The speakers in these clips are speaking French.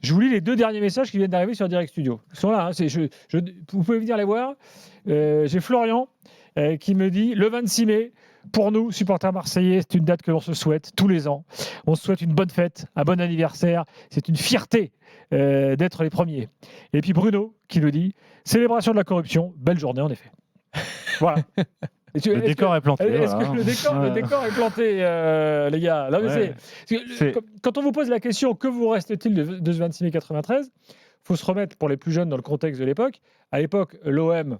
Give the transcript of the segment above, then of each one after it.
Je vous lis les 2 derniers messages qui viennent d'arriver sur Direct Studio. Ils sont là, hein, vous pouvez venir les voir. J'ai Florian qui me dit le 26 mai, pour nous, supporters marseillais, c'est une date que l'on se souhaite tous les ans. On se souhaite une bonne fête, un bon anniversaire. C'est une fierté d'être les premiers. Et puis Bruno qui le dit célébration de la corruption, belle journée en effet. Voilà. Le décor est planté. Est-ce que le décor est planté, les gars? Non, mais quand on vous pose la question que vous reste-t-il de ce 26 mai 93, il faut se remettre pour les plus jeunes dans le contexte de l'époque. À l'époque, l'OM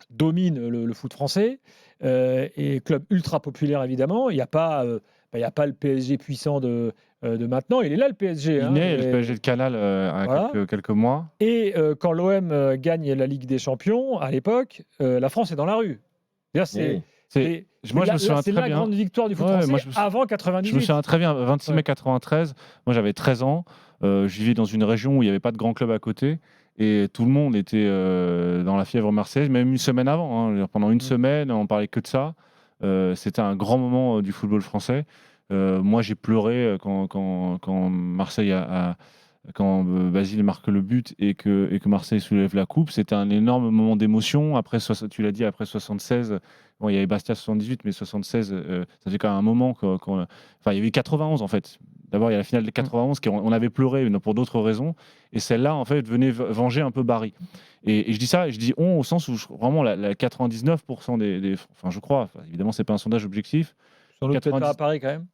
domine le foot français et club ultra populaire évidemment. Il n'y a pas le PSG puissant de maintenant. Il est là le PSG. Il naît le PSG de Canal quelques mois. Et quand l'OM gagne la Ligue des Champions, à l'époque, la France est dans la rue. C'est la grande victoire du foot français avant 98. Je me souviens très bien, 26 mai 93, moi j'avais 13 ans, je vivais dans une région où il n'y avait pas de grand club à côté et tout le monde était dans la fièvre marseillaise, même une semaine avant. Hein. Pendant une semaine, on parlait que de ça. C'était un grand moment du football français. Moi j'ai pleuré quand Marseille quand Basile marque le but et que Marseille soulève la coupe. C'était un énorme moment d'émotion. Après, tu l'as dit, après 76, bon, il y avait Bastia 78, mais 76, ça fait quand même un moment. Il y avait 91 en fait. D'abord, il y a la finale de 91, on avait pleuré pour d'autres raisons. Et celle-là, en fait, venait venger un peu Barry. Et je dis ça, je dis on au sens où vraiment la 99% enfin, je crois, évidemment, c'est pas un sondage objectif. Sans doute peut-être pas à Paris quand même.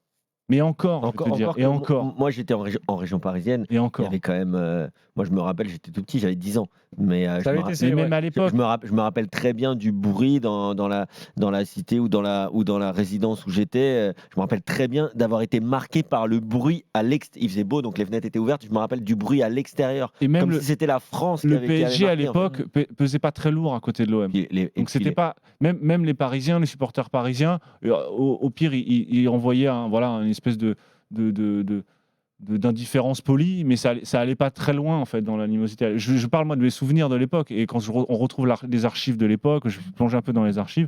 Mais encore, je veux te dire, et encore. Moi, j'étais en région parisienne. Et encore. Il y avait quand même. Moi, je me rappelle, j'étais tout petit, j'avais 10 ans. Mais même à l'époque. Je me rappelle très bien du bruit dans la cité ou dans la résidence où j'étais. Je me rappelle très bien d'avoir été marqué par le bruit à l'extérieur. Il faisait beau, donc les fenêtres étaient ouvertes. Je me rappelle du bruit à l'extérieur. Et même comme si c'était la France. Le PSG à l'époque pesait pas très lourd à côté de l'OM. Donc c'était pas. Même les Parisiens, les supporters parisiens, au pire, ils envoyaient une espèce d'indifférence polie, mais ça allait pas très loin en fait dans l'animosité. Je parle moi de mes souvenirs de l'époque et quand on retrouve les archives de l'époque, je plonge un peu dans les archives,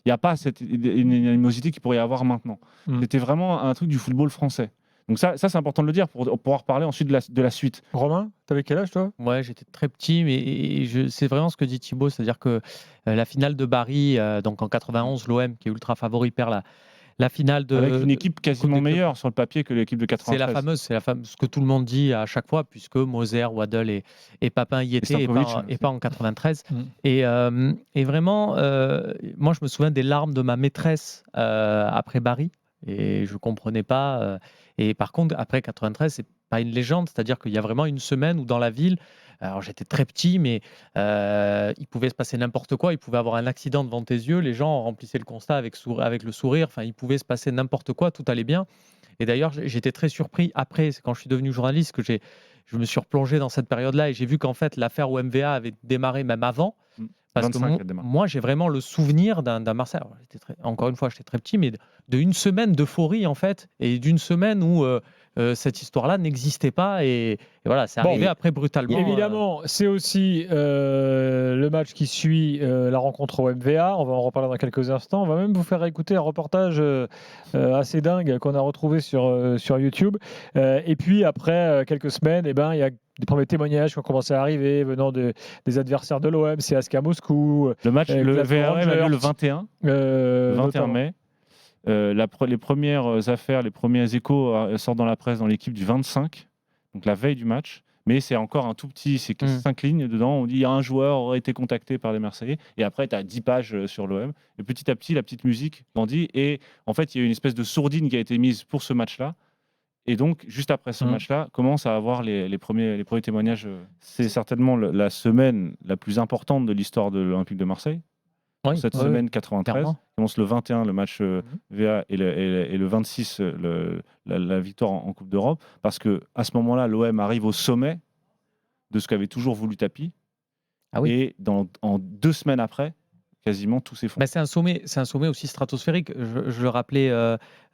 il n'y a pas une animosité qu'il pourrait y avoir maintenant. C'était vraiment un truc du football français. Donc ça c'est important de le dire pour pouvoir parler ensuite de la suite. Romain, t'avais quel âge toi? Ouais, j'étais très petit, mais c'est vraiment ce que dit Thibaut, c'est-à-dire que la finale de Barry, donc en 91, l'OM qui est ultra favori perd la finale avec une équipe quasiment meilleure sur le papier que l'équipe de 93. C'est la fameuse, ce que tout le monde dit à chaque fois, puisque Moser, Waddle et Papin y étaient et pas en 93. Et vraiment, moi je me souviens des larmes de ma maîtresse après Barry, et je comprenais pas. Et par contre, après 93, c'est pas une légende, c'est-à-dire qu'il y a vraiment une semaine où dans la ville, alors j'étais très petit, mais il pouvait se passer n'importe quoi. Il pouvait avoir un accident devant tes yeux. Les gens remplissaient le constat avec le sourire. Enfin, il pouvait se passer n'importe quoi. Tout allait bien. Et d'ailleurs, j'étais très surpris après, quand je suis devenu journaliste, que je me suis replongé dans cette période-là et j'ai vu qu'en fait, l'affaire OMVA avait démarré même avant. Parce que moi, j'ai vraiment le souvenir d'un Marseille. Alors, encore une fois, j'étais très petit, mais d'une semaine d'euphorie, en fait, et d'une semaine où cette histoire-là n'existait pas. Et voilà, c'est arrivé après brutalement. Évidemment, c'est aussi le match qui suit la rencontre au MVA. On va en reparler dans quelques instants. On va même vous faire écouter un reportage assez dingue qu'on a retrouvé sur YouTube. Et puis, après quelques semaines, il y a des premiers témoignages qui ont commencé à arriver venant des adversaires de l'OM, CSKA Moscou. Le match, le VRM a lieu le 21 mai. Les premières affaires, les premiers échos sortent dans la presse dans l'équipe du 25, donc la veille du match. Mais c'est encore un tout petit, c'est 5 lignes dedans. On dit qu'il y a un joueur aurait été contacté par les Marseillais. Et après, tu as 10 pages sur l'OM. Et petit à petit, la petite musique grandit. Et en fait, il y a une espèce de sourdine qui a été mise pour ce match-là. Et donc, juste après ce match-là, commence à avoir les premiers témoignages. C'est certainement la semaine la plus importante de l'histoire de l'Olympique de Marseille. Cette semaine 93. Commence le 21, le match VA, et le 26, la victoire en Coupe d'Europe. Parce qu'à ce moment-là, l'OM arrive au sommet de ce qu'avait toujours voulu Tapi. Et en 2 semaines après, quasiment tout s'effondre. C'est un sommet aussi stratosphérique. Je le rappelais.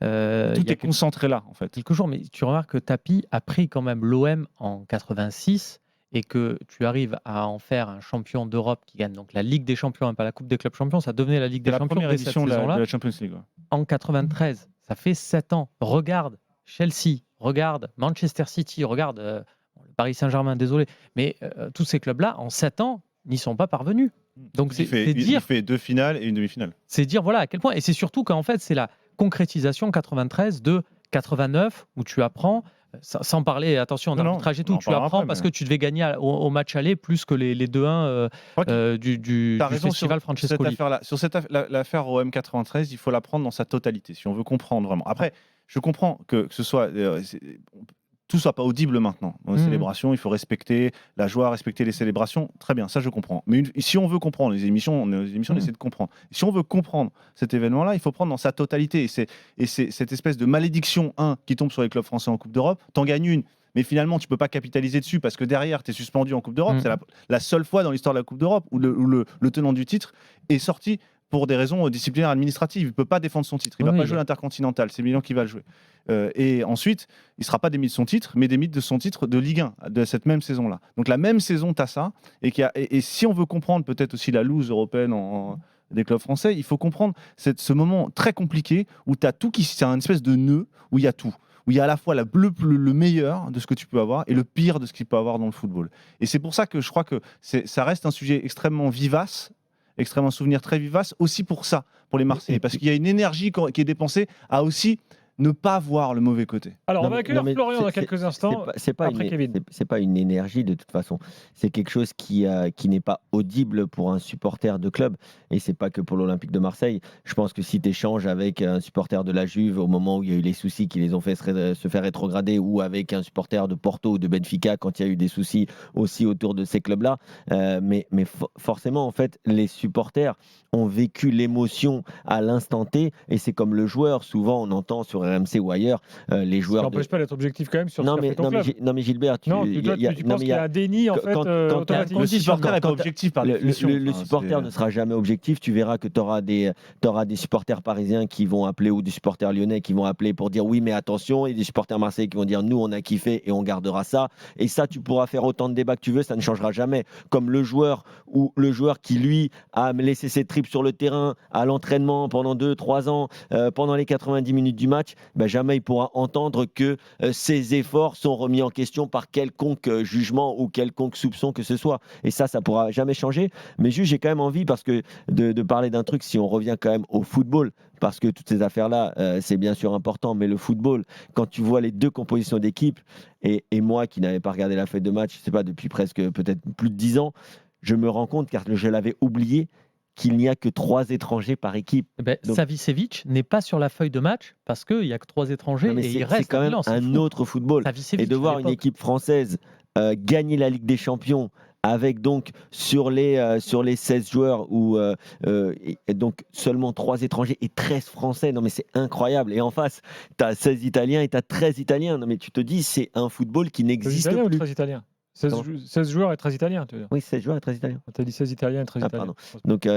Tout est concentré là, en fait. Quelques jours, mais tu remarques que Tapi a pris quand même l'OM en 86 et que tu arrives à en faire un champion d'Europe qui gagne donc la Ligue des Champions, et pas la Coupe des clubs champions. Ça devenait la Ligue des Champions. La première édition de la Champions League. En 93, ça fait 7 ans. Regarde Chelsea, regarde Manchester City, regarde. Le Paris Saint-Germain, désolé, mais tous ces clubs-là, en 7 ans, n'y sont pas parvenus. Donc il fait 2 finales et une demi-finale. C'est dire voilà à quel point. Et c'est surtout qu'en fait, c'est la concrétisation 93 de 89 où tu apprends, sans parler, attention, d'arbitrage et tout, tu apprends après, parce que tu devais gagner au match aller plus que les 2-1 du festival Francescoli. Sur l'affaire OM 93, il faut la prendre dans sa totalité, si on veut comprendre vraiment. Après, je comprends que ce soit... tout soit pas audible maintenant. Dans les célébrations, il faut respecter la joie, respecter les célébrations. Très bien, ça je comprends. Mais si on veut comprendre les émissions, on essaie de comprendre. Si on veut comprendre cet événement-là, il faut prendre dans sa totalité. Et c'est cette espèce de malédiction qui tombe sur les clubs français en Coupe d'Europe. T'en gagnes une, mais finalement tu peux pas capitaliser dessus parce que derrière tu es suspendu en Coupe d'Europe. C'est la seule fois dans l'histoire de la Coupe d'Europe où le tenant du titre est sorti pour des raisons disciplinaires administratives. Il ne peut pas défendre son titre. Il ne va pas jouer l'Intercontinental. C'est Milan qui va le jouer. Et ensuite, il ne sera pas démis de son titre, mais démis de son titre de Ligue 1, de cette même saison-là. Donc la même saison, tu as ça. Et si on veut comprendre peut-être aussi la loose européenne des clubs français, il faut comprendre ce moment très compliqué où tu as tout c'est un espèce de nœud où il y a tout. Où il y a à la fois le meilleur de ce que tu peux avoir et le pire de ce qu'il peut avoir dans le football. Et c'est pour ça que je crois que ça reste un sujet extrêmement vivace, extrêmement souvenir très vivace, aussi pour ça, pour les Marseillais, parce qu'il y a une énergie qui est dépensée à aussi ne pas voir le mauvais côté. Alors, on va accueillir Florian dans quelques instants. C'est pas une énergie de toute façon. C'est quelque chose qui n'est pas audible pour un supporter de club. Et c'est pas que pour l'Olympique de Marseille. Je pense que si tu échanges avec un supporter de la Juve au moment où il y a eu les soucis qui les ont fait se faire rétrograder, ou avec un supporter de Porto ou de Benfica quand il y a eu des soucis aussi autour de ces clubs-là, mais forcément, en fait, les supporters ont vécu l'émotion à l'instant T, et c'est comme le joueur. Souvent, on entend sur RMC ou ailleurs les joueurs. Ça n'empêche pas d'être objectif quand même sur ce qu'a fait ton club. Non, mais Gilbert, tu penses qu'il y a un déni en fait automatique. Le supporter n'est pas objectif par définition. Le supporter ne sera jamais objectif. Tu verras que tu auras des supporters parisiens qui vont appeler, ou des supporters lyonnais qui vont appeler pour dire oui, mais attention, et des supporters marseillais qui vont dire nous, on a kiffé et on gardera ça. Et ça, tu pourras faire autant de débats que tu veux, ça ne changera jamais. Comme le joueur qui, lui, a laissé ses tripes sur le terrain, à l'entraînement pendant 2-3 ans, pendant les 90 minutes du match, jamais il pourra entendre que ses efforts sont remis en question par quelconque jugement ou quelconque soupçon que ce soit. Et ça pourra jamais changer. Mais juste, j'ai quand même envie, parce que de parler d'un truc, si on revient quand même au football, parce que toutes ces affaires-là, c'est bien sûr important, mais le football, quand tu vois les deux compositions d'équipe, et moi qui n'avais pas regardé la feuille de match, je ne sais pas, depuis presque peut-être plus de 10 ans, je me rends compte, car je l'avais oublié, qu'il n'y a que 3 étrangers par équipe. Donc, Savicevic n'est pas sur la feuille de match parce qu'il n'y a que 3 étrangers et il reste c'est quand même un autre football. Et de voir une équipe française gagner la Ligue des Champions avec donc sur les 16 joueurs et donc seulement 3 étrangers et 13 Français. Non mais c'est incroyable. Et en face, tu as 16 Italiens et tu as 13 Italiens. Non mais tu te dis, c'est un football qui n'existe plus. Ou 13 Italiens 16 joueurs et 13 Italiens, tu veux dire. Oui, 16 joueurs et 13 Italiens. Tu as dit 16 Italiens et 13 Italiens. Pardon. Donc,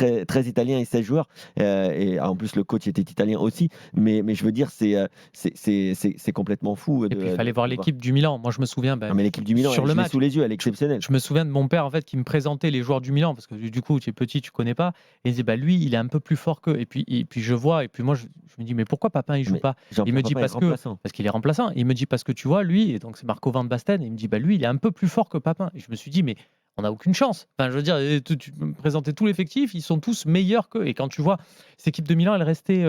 13 Italiens et 16 joueurs. Et en plus, le coach était italien aussi. Mais je veux dire, c'est complètement fou. Et puis, il fallait voir l'équipe du Milan. Moi, je me souviens. Non, mais l'équipe du Milan, sur le match, sous les yeux, elle est exceptionnelle. Je me souviens de mon père, en fait, qui me présentait les joueurs du Milan. Parce que du coup, tu es petit, tu connais pas. Et il disait, lui, il est un peu plus fort qu'eux. Et puis je vois. Et puis moi, je me dis, mais pourquoi Papin, il joue pas? Il me dit, parce qu'il est remplaçant. Il me dit, parce que tu vois, lui, et donc c'est Marco Van Basten. Et il me dit, lui, il est un peu plus fort que Papin. Et je me suis dit, mais on n'a aucune chance. Enfin, je veux dire, tu me présentais tout l'effectif, ils sont tous meilleurs qu'eux. Et quand tu vois, cette équipe de Milan, elle restait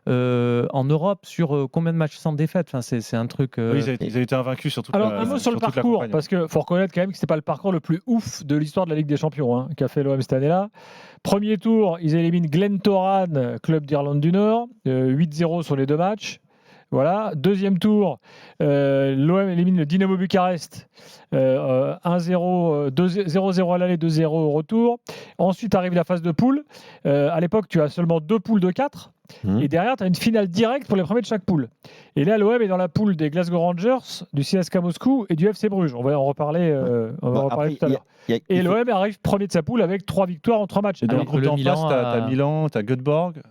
en Europe sur combien de matchs sans défaite? Enfin, c'est un truc. Oui, ils avaient été invaincus sur toute Alors, un mot sur le parcours, parce qu'il faut reconnaître quand même que ce n'est pas le parcours le plus ouf de l'histoire de la Ligue des Champions qu'a fait l'OM cette année-là. Premier tour, ils éliminent Glentoran, club d'Irlande du Nord, 8-0 sur les 2 matchs. Voilà. Deuxième tour, l'OM élimine le Dynamo Bucarest, 1-0, 0-0 à l'aller, 2-0 au retour. Ensuite arrive la phase de poule. À l'époque, tu as seulement 2 poules de 4. Et derrière, tu as une finale directe pour les premiers de chaque poule. Et là, l'OM est dans la poule des Glasgow Rangers, du CSKA Moscou et du FC Bruges. On va en reparler, tout à l'heure. Et l'OM arrive premier de sa poule avec 3 victoires en 3 matchs. Et dans le groupe d'en face, tu as Milan, tu as Göteborg.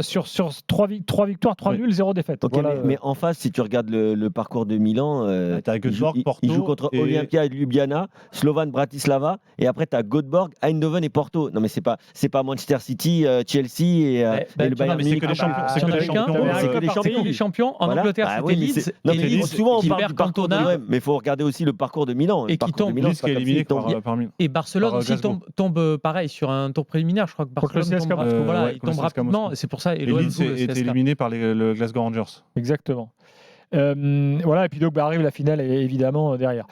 Sur 3 victoires, 3 nuls, 0 défaite. Okay, voilà, mais en face, si tu regardes le parcours de Milan, tu as Göteborg, Porto. Il joue contre Olympia et Ljubljana, Slovan Bratislava, et après tu as Göteborg, Eindhoven et Porto. Non, mais c'est pas Manchester City, Chelsea Et le Bayern c'est que des champions. C'est que des champions. En Angleterre, c'était Leeds. Leeds, souvent on qui parle perd du parcours de l'OM, mais il faut regarder aussi le parcours de Milan. Et qui tombe. Leeds qui est éliminé par Milan. Et Barcelone aussi tombe pareil sur un tour préliminaire. Je crois que Barcelone tombe rapidement. C'est pour ça. Et Leeds est éliminé par le Glasgow Rangers. Exactement. Voilà, et puis donc arrive la finale évidemment derrière.